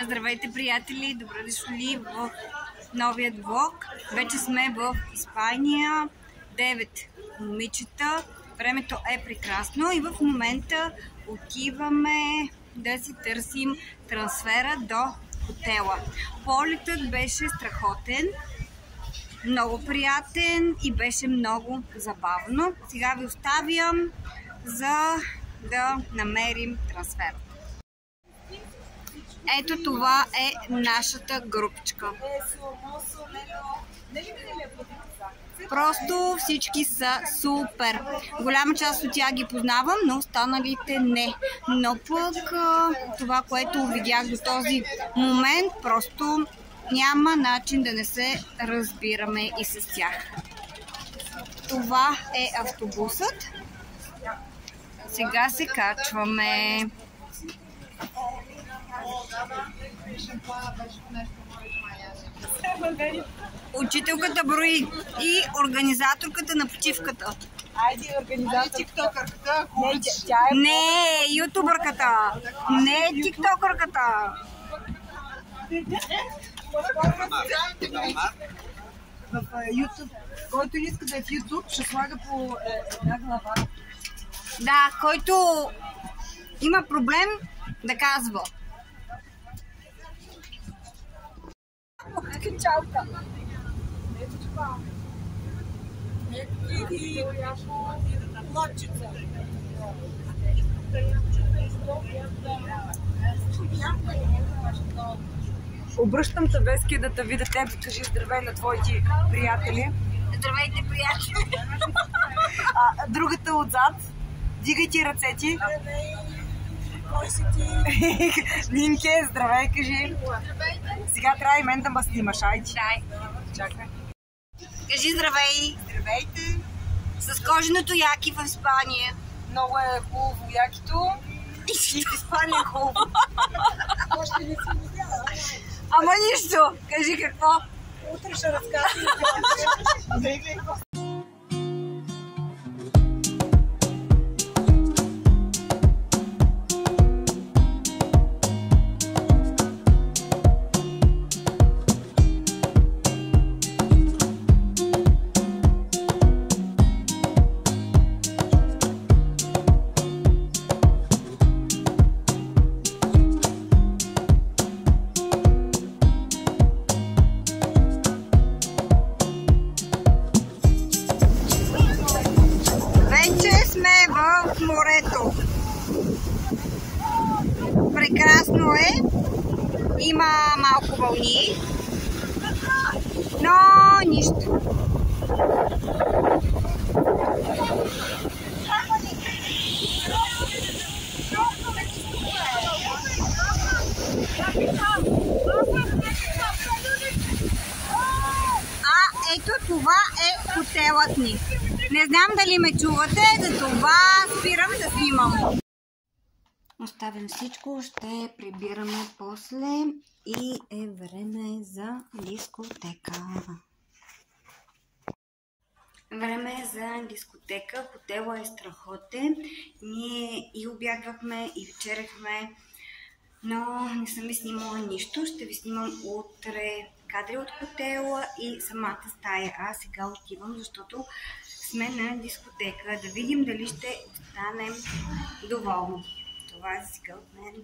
Здравейте, приятели! Добре дошли в новият влог. Вече сме в Испания. 9 момичета. Времето е прекрасно и в момента отиваме да си търсим трансфера до хотела. Полетът беше страхотен, много приятен и беше много забавно. Сега ви оставям за да намерим трансфер. Ето това е нашата групичка. Просто всички са супер. Голяма част от тях ги познавам, но останалите не. Но пък това, което видях до този момент, просто няма начин да не се разбираме и с тях. Това е автобусът. Сега се качваме. Учителката брои и организаторката на почивката. Айде, организатор. Тиктокърката. Не, ютубърката. Не, тиктокърката. В YouTube. Който не иска да е в YouTube, ще слага по една глава. Да, който има проблем, да казва. Чалка. Лодчица. Обръщам те, Вески, да те видя теб. Кажи здравей на твоите приятели. Здравейте, приятели. Другата отзад. Дигайте ръцете. Кой си ти? Нинке, здравей, кажи. Сега трябва и мен да ме снимаш, айде. Чакай. Кажи здравей. Здравейте. С коженото яки в Испания. Много е хубаво якито. И в Испания е хубаво. Още не си видяла. Ама нищо. Кажи какво. Утре ще разказвам. Морето. Прекрасно е. Има малко вълни, но нищо. Ето това е хотелът ни. Не знам дали ме чувате, за това спирам да снимам. Оставям всичко, ще прибираме после и е време за дискотека. Време е за дискотека. Хотелът е страхотен. Ние и обядвахме, и вечеряхме, но не съм ви снимала нищо. Ще ви снимам утре кадри от хотела и самата стая. Аз сега отивам, защото сме на дискотека. Да видим дали ще останем доволни. Това е за сега от мен.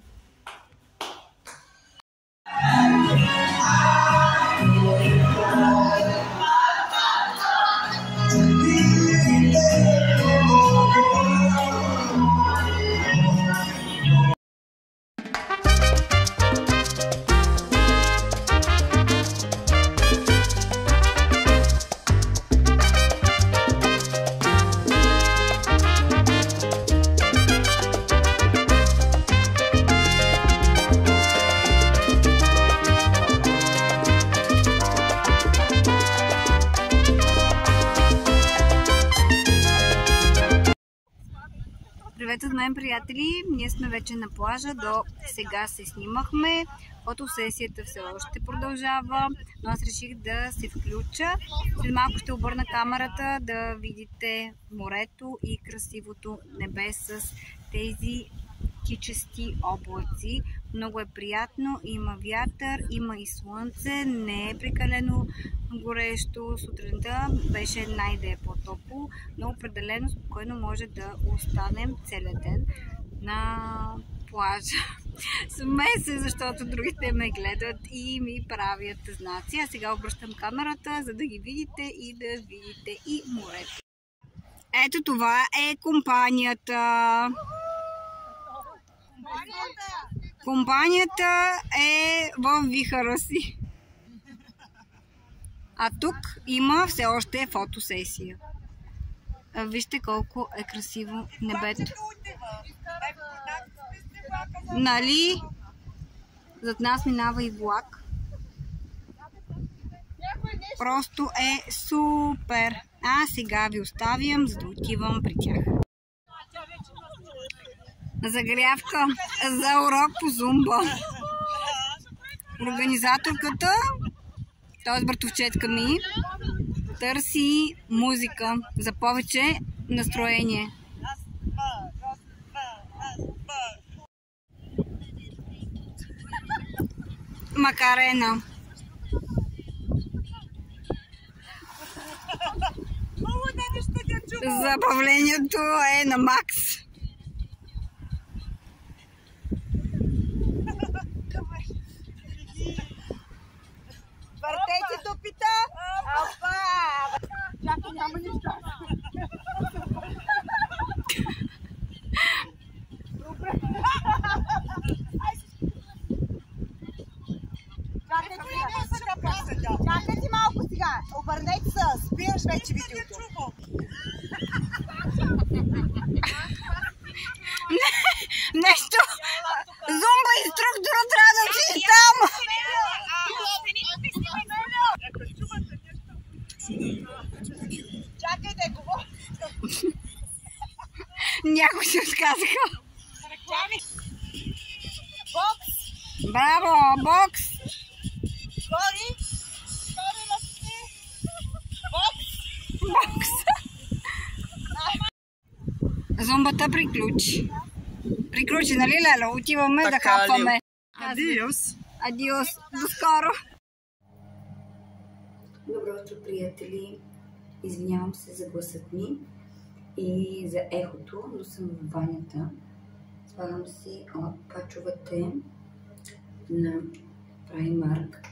Привет от мен, приятели! Ние сме вече на плажа. До сега се снимахме. Фотосесията все още продължава, но аз реших да се включа. След малко ще обърна камерата да видите морето и красивото небе с тези кичести облаци, Много е приятно, има вятър, има и слънце, не е прекалено горещо. Сутринта беше най-да е по-топло, но определено спокойно може да останем целия ден на плажа. Смея се, защото другите ме гледат и ми правят знаци. А сега обръщам камерата, за да ги видите и да видите и морето. Ето това е компанията. Компанията е в вихъра си. А тук има все още фотосесия. Вижте колко е красиво небето. Нали? Зад нас минава и влак. Просто е супер. А сега ви оставям, за да отивам при тях. Загрявка за урок по зумба. Организаторката, т.е. братовчетка ми, търси музика за повече настроение. Макарена. Забавлението е на макс. Въртете топита! Опа! Чакай, няма нищо. Чакайте малко сега. Обърнете се. Спираш вече видеото. Нещо. Зумба инструктора трябва да отиде там. Чакайте, говори. Някои се отказаха. Бокс. Браво, бокс. Гори. Гори ръцете. Бокс. Бокс. Зумбата приключи. Приключи, нали, Лело? Отиваме да хапваме. Адиос. Адиос. До скоро. Добро утро, приятели. Извинявам се за гласът ми и за ехото, но съм в банята. Слагам си от пачовете на Primark,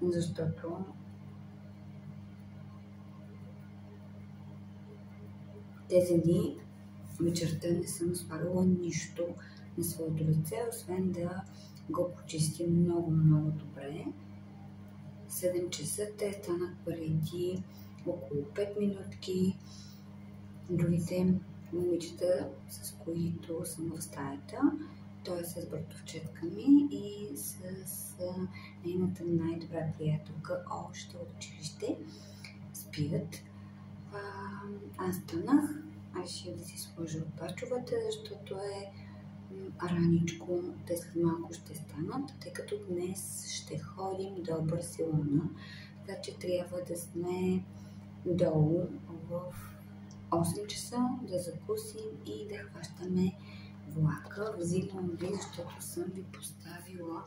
защото тези дни вечерта не съм слагала нищо на своето лице, освен да го почистим много добре. 7 часа те станат преди около 5 минутки. Другите момичета, с които съм в стаята, той с братовчетка ми и с нейната най-добра приятелка още от училище, спят. Аз станах, реших да си сложа пачовете, защото е раничко, те след малко ще станат, тъй като днес ще ходим до Барселона, така че трябва да сме долу в 8 часа, да закусим и да хващаме влака. Взимам ви, защото съм ви поставила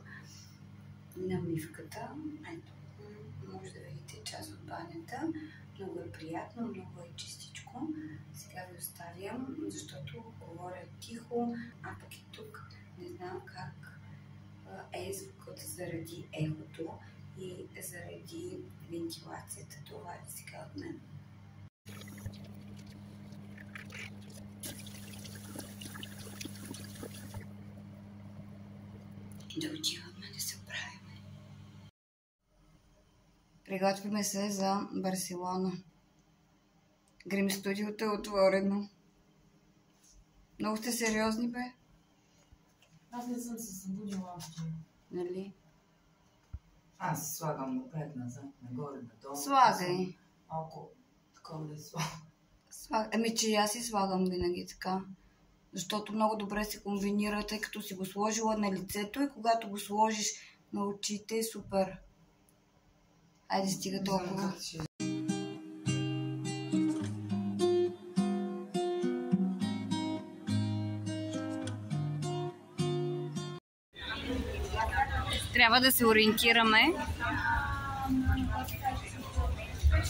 намивката. Ето, може да видите част от банята. Много е приятно, много е чистичко. Сега ви оставям, защото говоря тихо, а пък и тук не знам как е звукът заради ехото и заради вентилацията. Това е сега от мен. Да отиваме да се оправим. Приготвяме се за Барселона. Грим студиото е отворено. Много сте сериозни, бе? Аз не съм се събудила още. Нали? Аз слагам напред-назад, нагоре, надолу. Слагай. Малко такова да слагам. Ами, че аз си слагам винаги така. Защото много добре се комбинира, тъй като си го сложила на лицето и когато го сложиш на очите е супер. Айде, стига толкова. Трябва да се ориентираме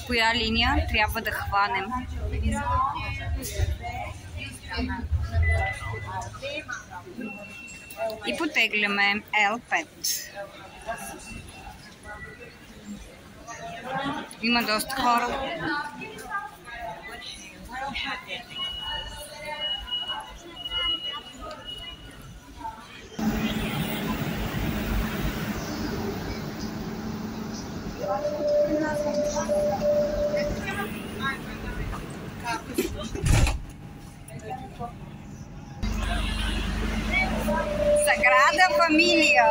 коя линия трябва да хванем. И потегляме L5. Има доста хора. Sagrada Familia.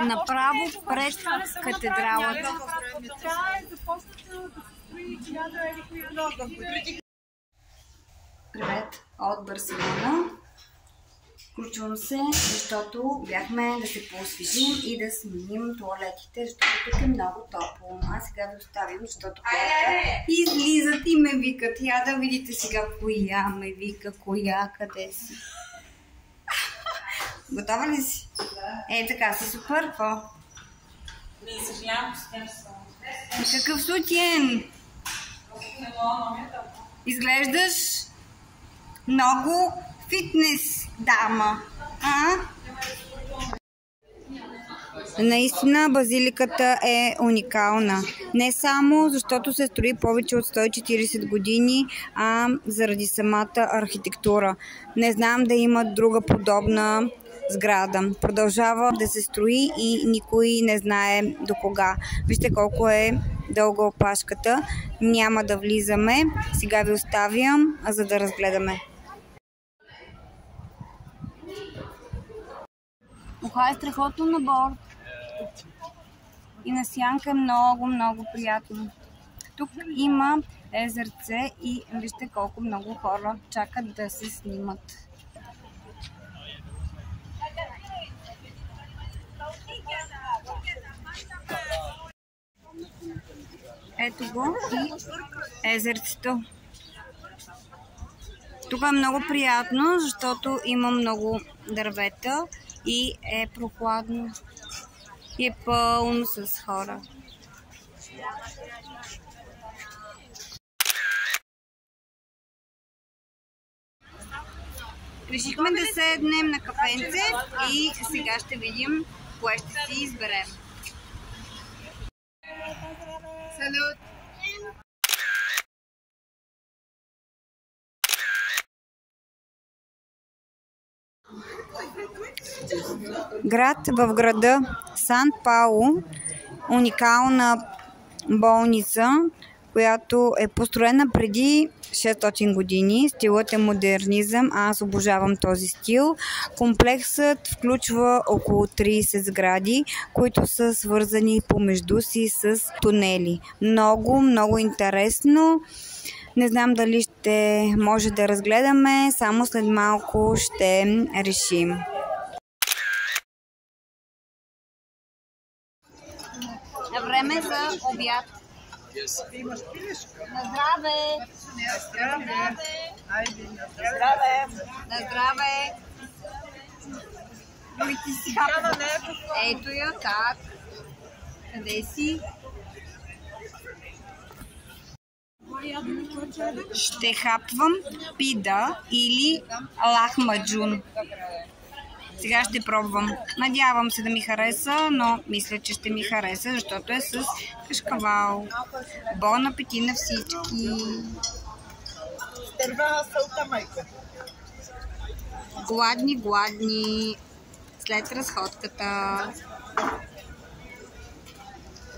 Направо пред катедралата. Привет от Барселона. Включвам се, защото бяхме да се поосвежим и да сменим тоалетите, защото тук е много топло. Аз сега ви оставим, защото хората излизат и ме викат. Я да видите сега коя ме вика, коя, къде си. Готова ли си? Е, така си супер, какво? Не, съжалявам, че Какъв сутиен? Изглеждаш много фитнес дама. Наистина базиликата е уникална. Не само защото се строи повече от 140 години, а заради самата архитектура. Не знам да има друга подобна сграда. Продължава да се строи и никой не знае до кога. Вижте колко е дълга опашката. Няма да влизаме. Сега ви оставям, за да разгледаме. Уха е страхотно на борд. И на сянка е много, много приятно. Тук има езерце и вижте колко много хора чакат да се снимат. Ето го и езерцето. Тук е много приятно, защото има много дървета и е прохладно. И е пълно с хора. Решихме да седнем на кафенце и сега ще видим кое ще си изберем. Салют! Град в града Сан Пауло, уникална болница, която е построена преди 600 години. Стилът е модернизъм, аз обожавам този стил. Комплексът включва около 30 сгради, които са свързани помежду си с тунели. Много, много интересно. Не знам дали ще може да разгледаме, само след малко ще решим. Време за обяд. На здраве! На здраве! На здраве! Ето я, как? Къде си? Ще хапвам пида или лахмаджун. Сега ще пробвам. Надявам се да ми хареса, но мисля, че ще ми хареса, защото е с кашкавал. Бон апетит на всички! Гладни, гладни. След разходката.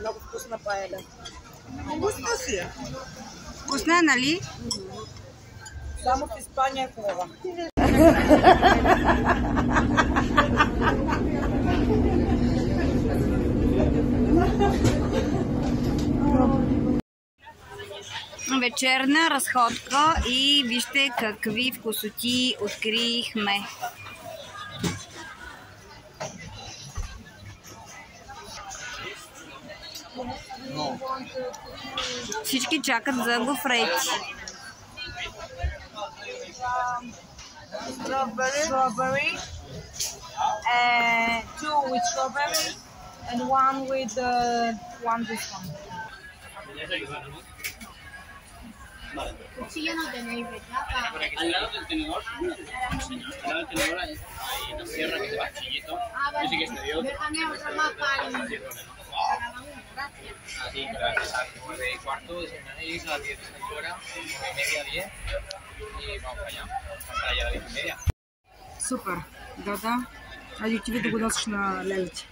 Много вкусна паеля. Вкусна си е. Вкусна е, нали? Само в Испания е хубава. Вечерна разходка и вижте какви вкусоти открихме. Всички чакат за гофрети. Strawberry. Two with strawberry and one with this one. Cuchillo no tenéis, ¿verdad? Al lado del tenedor, hay una sierra que va chillito. Yo sí que se dio. Déjame otra más para el... Así, gracias. A las 9:15 desayunáis, a las 10 fuera, 9:30, 10. Y vamos para allá. Para allá a las 10:30. Супер. Да. Айде отиде да го носиш на лелите.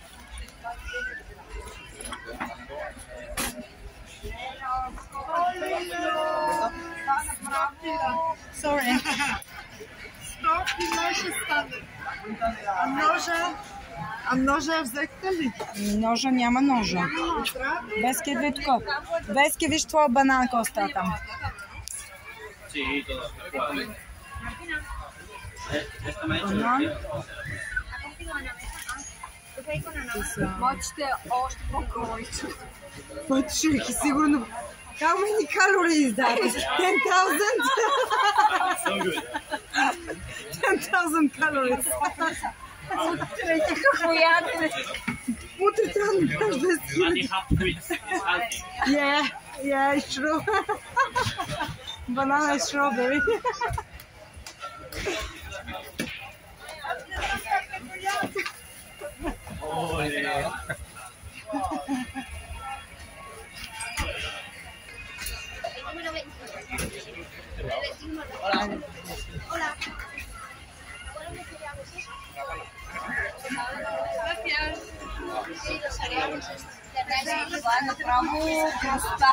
Sorry. А ножа взехте ли? Ножа няма ножа. Вески е тук. Вески, виж твоя банан, какво става там. Sí, todo. Банан. Мочите още по-количе. Пътших и сигурно. How many calories is that? 10,000? 10,000 calories. Утре трябва да кажеш 10,000. Yeah, it's true. Banana strawberry. Hola. Това е направо красота.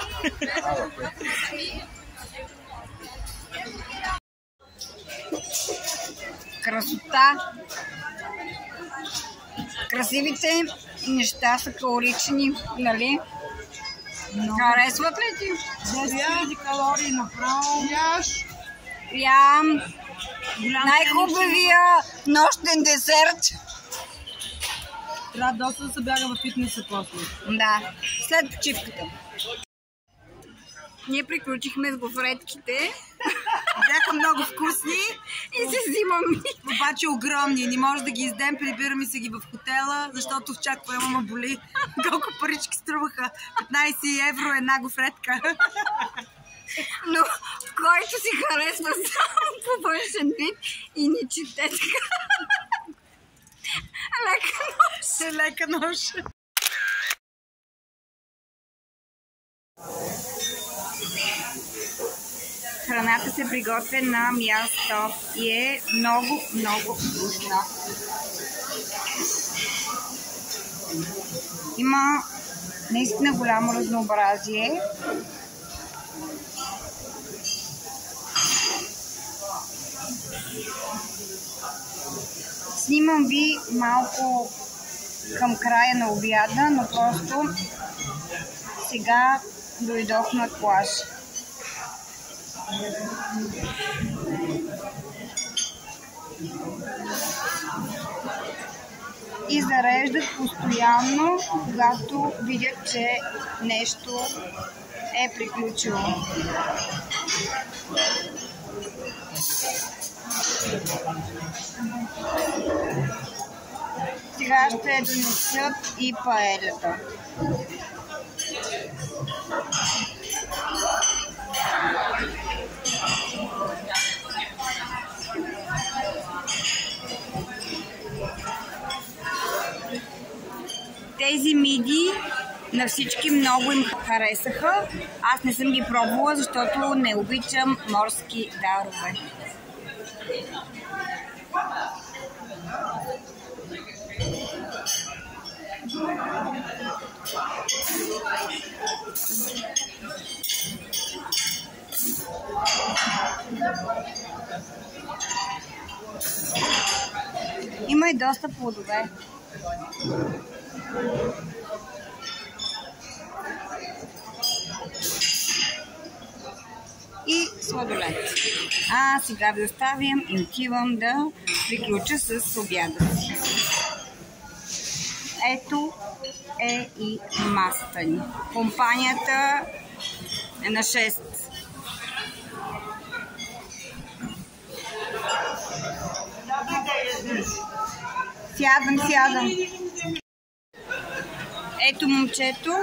Красота. Красивите неща са калорични, нали? Харесват ли ти? 10,000 калории направо. Ям най-хубавия нощен десерт. Трябва доста да се бяга в фитнеса после. Да, след почивката. Ние приключихме с гофретките. Бяха много вкусни И се взимам. обаче огромни. Не може да ги издем, прибираме се ги в хотела, защото в чак поема ма боли. Колко парички струваха? 15 евро една гофретка. Но който си харесва само по външен вид и не чете така. Лека нощ. Лека нощ. Храната се приготвя на място и е много, много вкусна. Има наистина голямо разнообразие. Снимам ви малко към края на обяда, но просто сега дойдох на плаж. И зареждат постоянно, когато видят, че нещо е приключило. Сега ще донесат и паелята. Тези миди на всички много им харесаха. Аз не съм ги пробвала, защото не обичам морски дарове. Има и доста плодове. И сладолет. А сега ви оставям и отивам да приключа с обяда си. ето е и масата ни. Компанията е на 6. Сядам. Ето момчето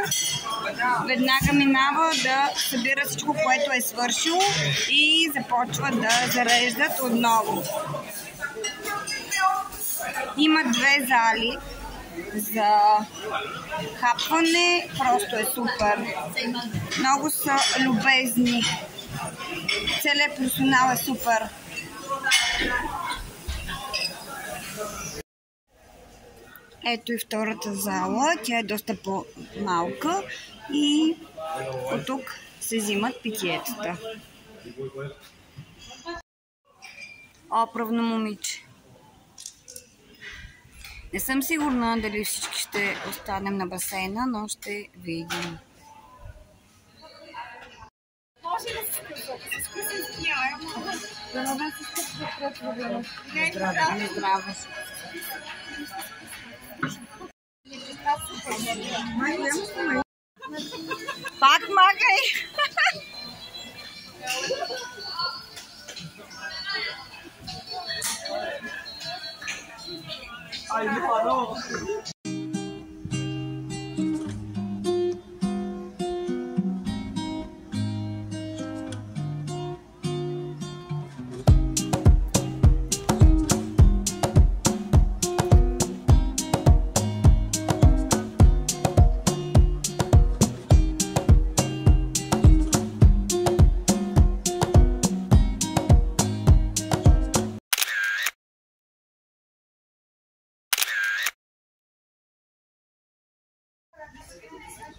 веднага минава да събира всичко, което е свършило и започва да зареждат отново. Има 2 зали за хапване, просто е супер. Много са любезни. Целият персонал е супер. Ето и втората зала, тя е доста по-малка и от тук се взимат питиетата. Правно момиче. Не съм сигурна дали всички ще останем на басейна, но ще видим. Здраво. Пак магай!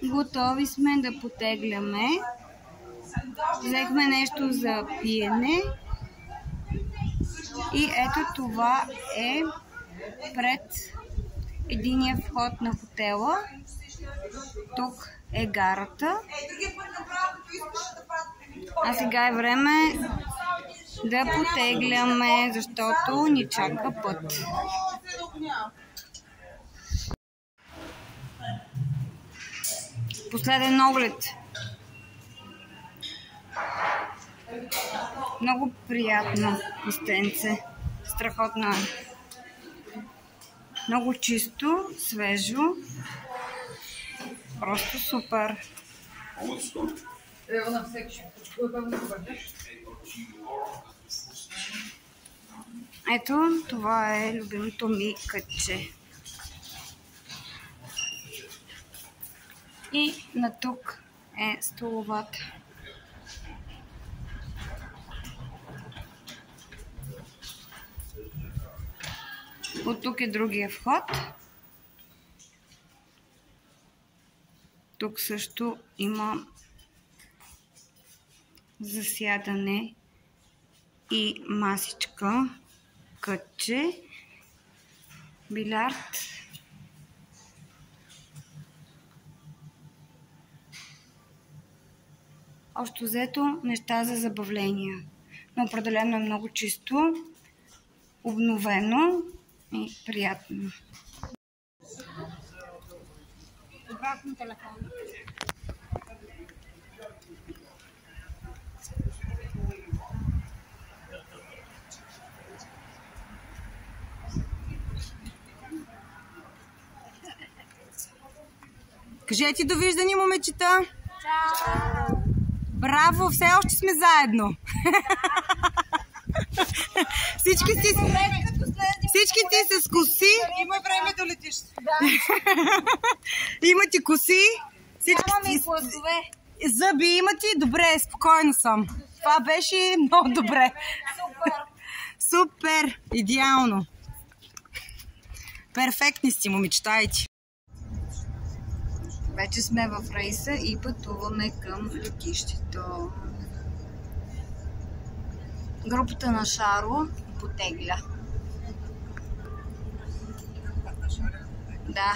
Готови сме да потегляме. Взехме нещо за пиене. И ето това е пред единия вход на хотела. Тук е гарата. А сега е време да потегляме, защото ни чака път. Последен оглед. Много приятно местенце. Страхотно е. Много чисто, свежо. Просто супер. Ето, това е любимото ми кътче. И на тук е столовата. От тук е другия вход. Тук също има засядане и масичка, кътче, билярд. Общо взето неща за забавления. Но определено е много чисто, обновено и приятно. Обратно телефон. Кажете довиждане, момичета! Чао! Браво! Все още сме заедно! Всички сте с коси. Има време да летиш. Да. Имате коси. Нямаме гласове. Зъби имате. Добре, спокойна съм. Това беше много добре. Супер. Супер! Идеално! Перфектни сте, момичетайте. Вече сме в рейса и пътуваме към летището. Групата на Шаро потегля. Да.